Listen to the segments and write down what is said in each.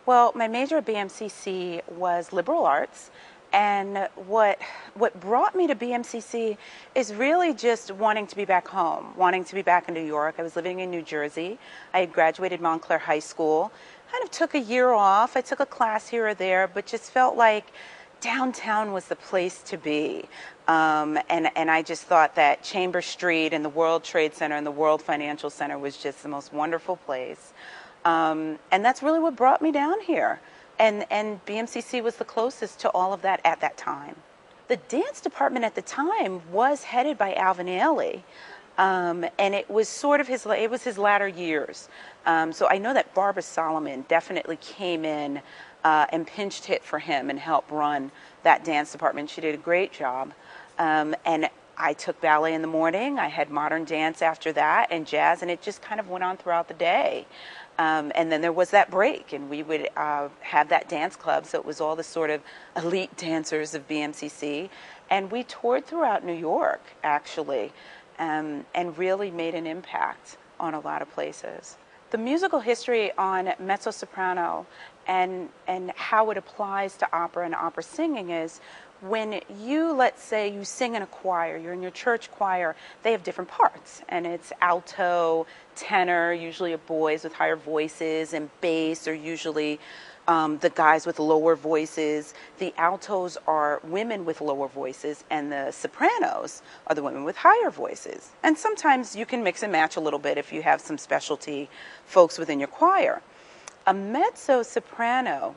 Well, my major at BMCC was liberal arts, and what brought me to BMCC is really just wanting to be back home, wanting to be back in New York. I was living in New Jersey. I had graduated Montclair High School. Kind of took a year off. I took a class here or there, but just felt like downtown was the place to be. And I just thought that Chambers Street and the World Trade Center and the World Financial Center was just the most wonderful place. And that's really what brought me down here. And BMCC was the closest to all of that at that time. The dance department at the time was headed by Alvin Ailey. And it was sort of his latter years. So I know that Barbara Solomon definitely came in and pinched hit for him and helped run that dance department. She did a great job. And I took ballet in the morning. I had modern dance after that and jazz, and it just kind of went on throughout the day. And then there was that break, and we would have that dance club. So it was all the sort of elite dancers of BMCC. And we toured throughout New York, actually, and really made an impact on a lot of places. The musical history on mezzo-soprano and how it applies to opera and opera singing is when you, let's say, you sing in a choir, you're in your church choir, they have different parts. And it's alto, tenor, usually boys with higher voices, and bass are usually the guys with lower voices. The altos are women with lower voices, and the sopranos are the women with higher voices. And sometimes you can mix and match a little bit if you have some specialty folks within your choir. A mezzo-soprano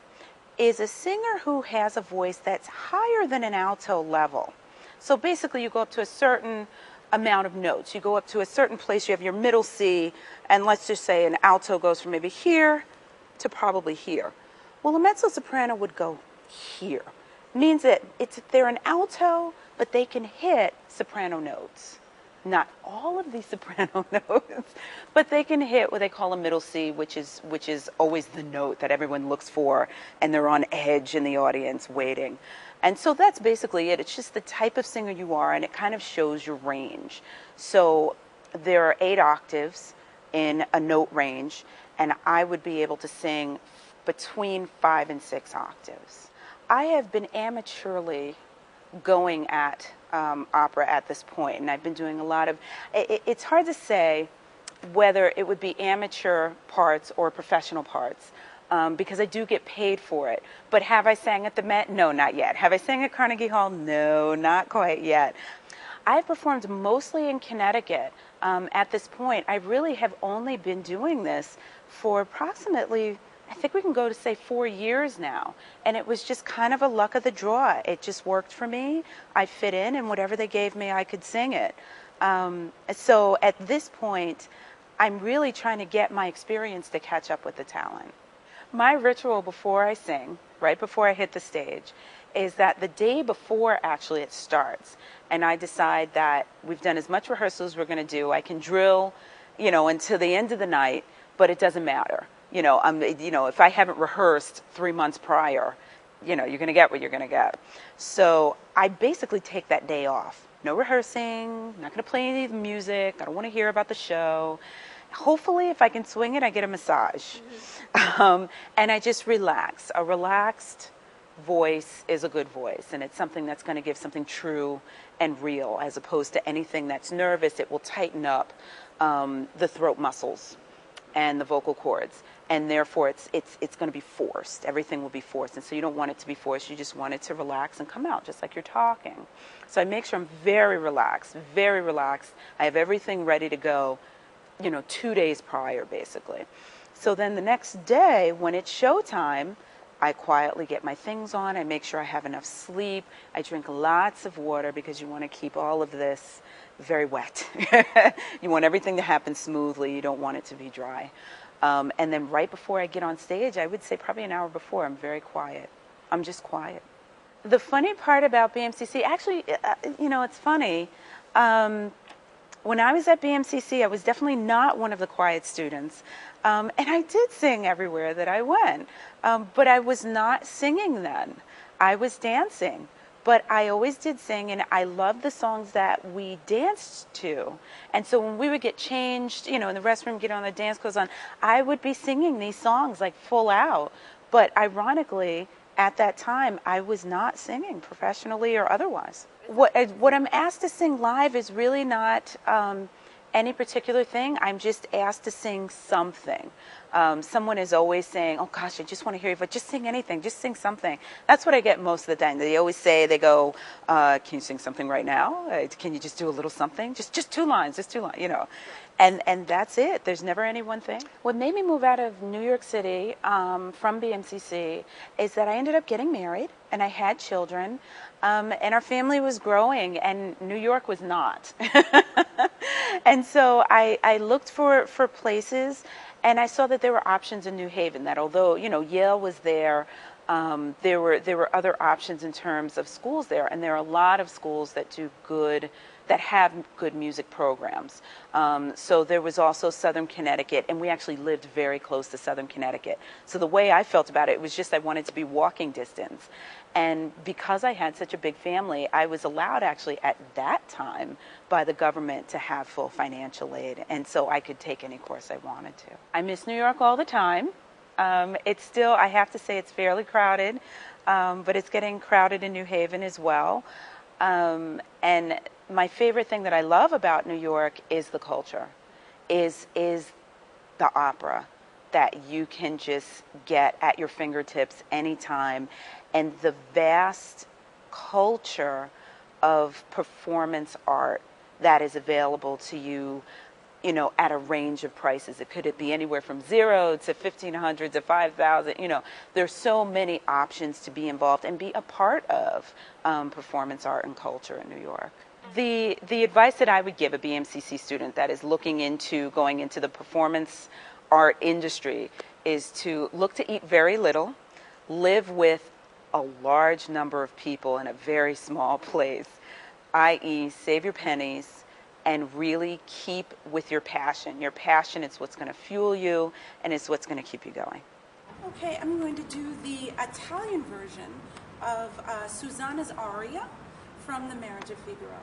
is a singer who has a voice that's higher than an alto level. So basically you go up to a certain amount of notes. You go up to a certain place, you have your middle C, and let's just say an alto goes from maybe here to probably here. Well, a mezzo-soprano would go here. Means that they're an alto, but they can hit soprano notes. Not all of these soprano notes, but they can hit what they call a middle C, which is always the note that everyone looks for, and they're on edge in the audience waiting. And so that's basically it. It's just the type of singer you are, and it kind of shows your range. So there are 8 octaves in a note range, and I would be able to sing between 5 and 6 octaves. I have been amateurly going at opera at this point, and I've been doing a lot of, it's hard to say whether it would be amateur parts or professional parts, because I do get paid for it. But have I sang at the Met? No, not yet. Have I sang at Carnegie Hall? No, not quite yet. I've performed mostly in Connecticut. At this point, I really have only been doing this for approximately, I think we can go to say 4 years now. And it was just kind of a luck of the draw. It just worked for me. I fit in, and whatever they gave me, I could sing it. So at this point, I'm really trying to get my experience to catch up with the talent. My ritual before I sing, right before I hit the stage, is that the day before actually it starts, and I decide that we've done as much rehearsal as we're going to do. I can drill, until the end of the night, but it doesn't matter. If I haven't rehearsed 3 months prior, you're going to get what you're going to get. So I basically take that day off. No rehearsing, not going to play any of the music. I don't want to hear about the show. Hopefully, if I can swing it, I get a massage. And I just relax. A relaxed voice is a good voice, and it's something that's going to give something true and real, as opposed to anything that's nervous. It will tighten up the throat muscles and the vocal cords, and therefore it's going to be forced. Everything will be forced, and so you don't want it to be forced. You just want it to relax and come out, just like you're talking. So I make sure I'm very relaxed, very relaxed. I have everything ready to go, 2 days prior, basically. So then the next day, when it's showtime, I quietly get my things on. I make sure I have enough sleep. I drink lots of water, because you want to keep all of this very wet. You want everything to happen smoothly. You don't want it to be dry. And then right before I get on stage, I would say probably an hour before, I'm very quiet. I'm just quiet. The funny part about BMCC, actually, it's funny. When I was at BMCC, I was definitely not one of the quiet students. And I did sing everywhere that I went. But I was not singing then. I was dancing. But I always did sing, and I loved the songs that we danced to. And so when we would get changed, in the restroom, get on the dance clothes on, I would be singing these songs like full out. But ironically, at that time, I was not singing professionally or otherwise. What I'm asked to sing live is really not any particular thing. I'm just asked to sing something. Someone is always saying, "Oh gosh, I just want to hear you, but just sing anything, just sing something." That's what I get most of the time. They always say, they go, "Can you sing something right now? Can you just do a little something? Just 2 lines, just 2 lines, And that's it. There's never any one thing. What made me move out of New York City from BMCC is that I ended up getting married, and I had children, and our family was growing, and New York was not. And so I looked for places, and I saw that there were options in New Haven, that although, Yale was there, there were other options in terms of schools there, and there are a lot of schools that have good music programs. So there was also Southern Connecticut, and we actually lived very close to Southern Connecticut. So the way I felt about it was just I wanted to be walking distance. And because I had such a big family, I was allowed actually at that time by the government to have full financial aid. And so I could take any course I wanted to. I miss New York all the time. It's still, I have to say, it's fairly crowded, but it's getting crowded in New Haven as well. And my favorite thing that I love about New York is the culture, is the opera that you can just get at your fingertips anytime, and the vast culture of performance art that is available to you, at a range of prices. It could be anywhere from $0 to $1,500 to $5,000. There's so many options to be involved and be a part of performance art and culture in New York. The advice that I would give a BMCC student that is looking into going into the performance art industry is to look to eat very little, live with a large number of people in a very small place, i.e. save your pennies, and really keep with your passion. Your passion is what's going to fuel you, and it's what's going to keep you going. Okay, I'm going to do the Italian version of Susanna's aria from The Marriage of Figaro.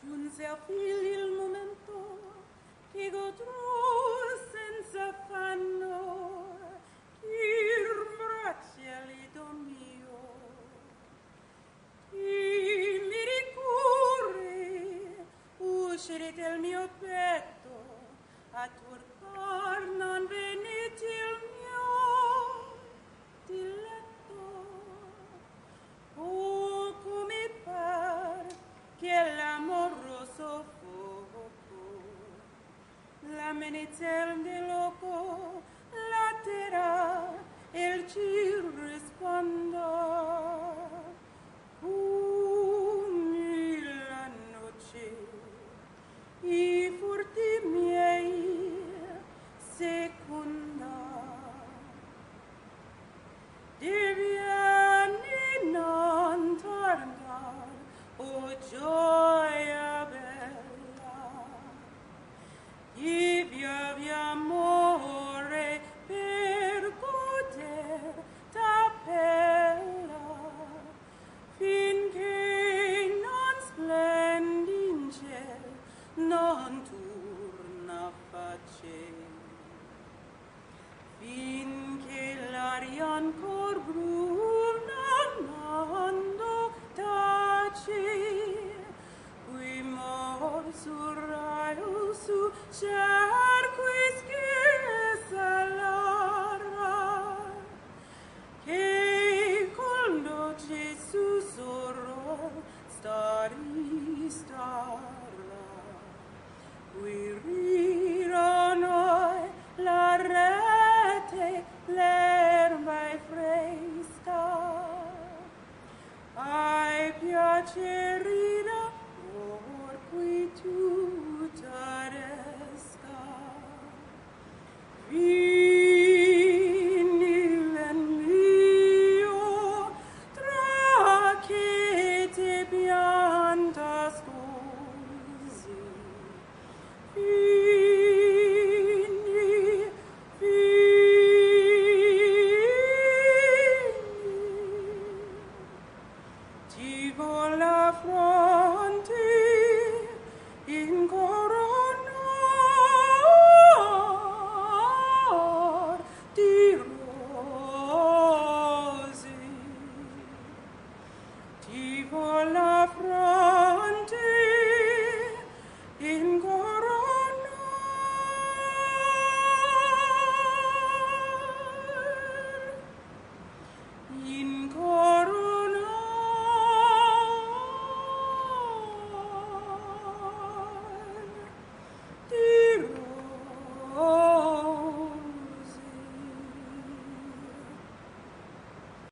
Giunse a figli il momento che godrò senza affanno il braccialito mio. Chi mi ricurre uscire del mio petto a turcar non venite il mio diletto. Oh, come par che l'amoroso fuoco la menezzel de loco la terra el ci risponde.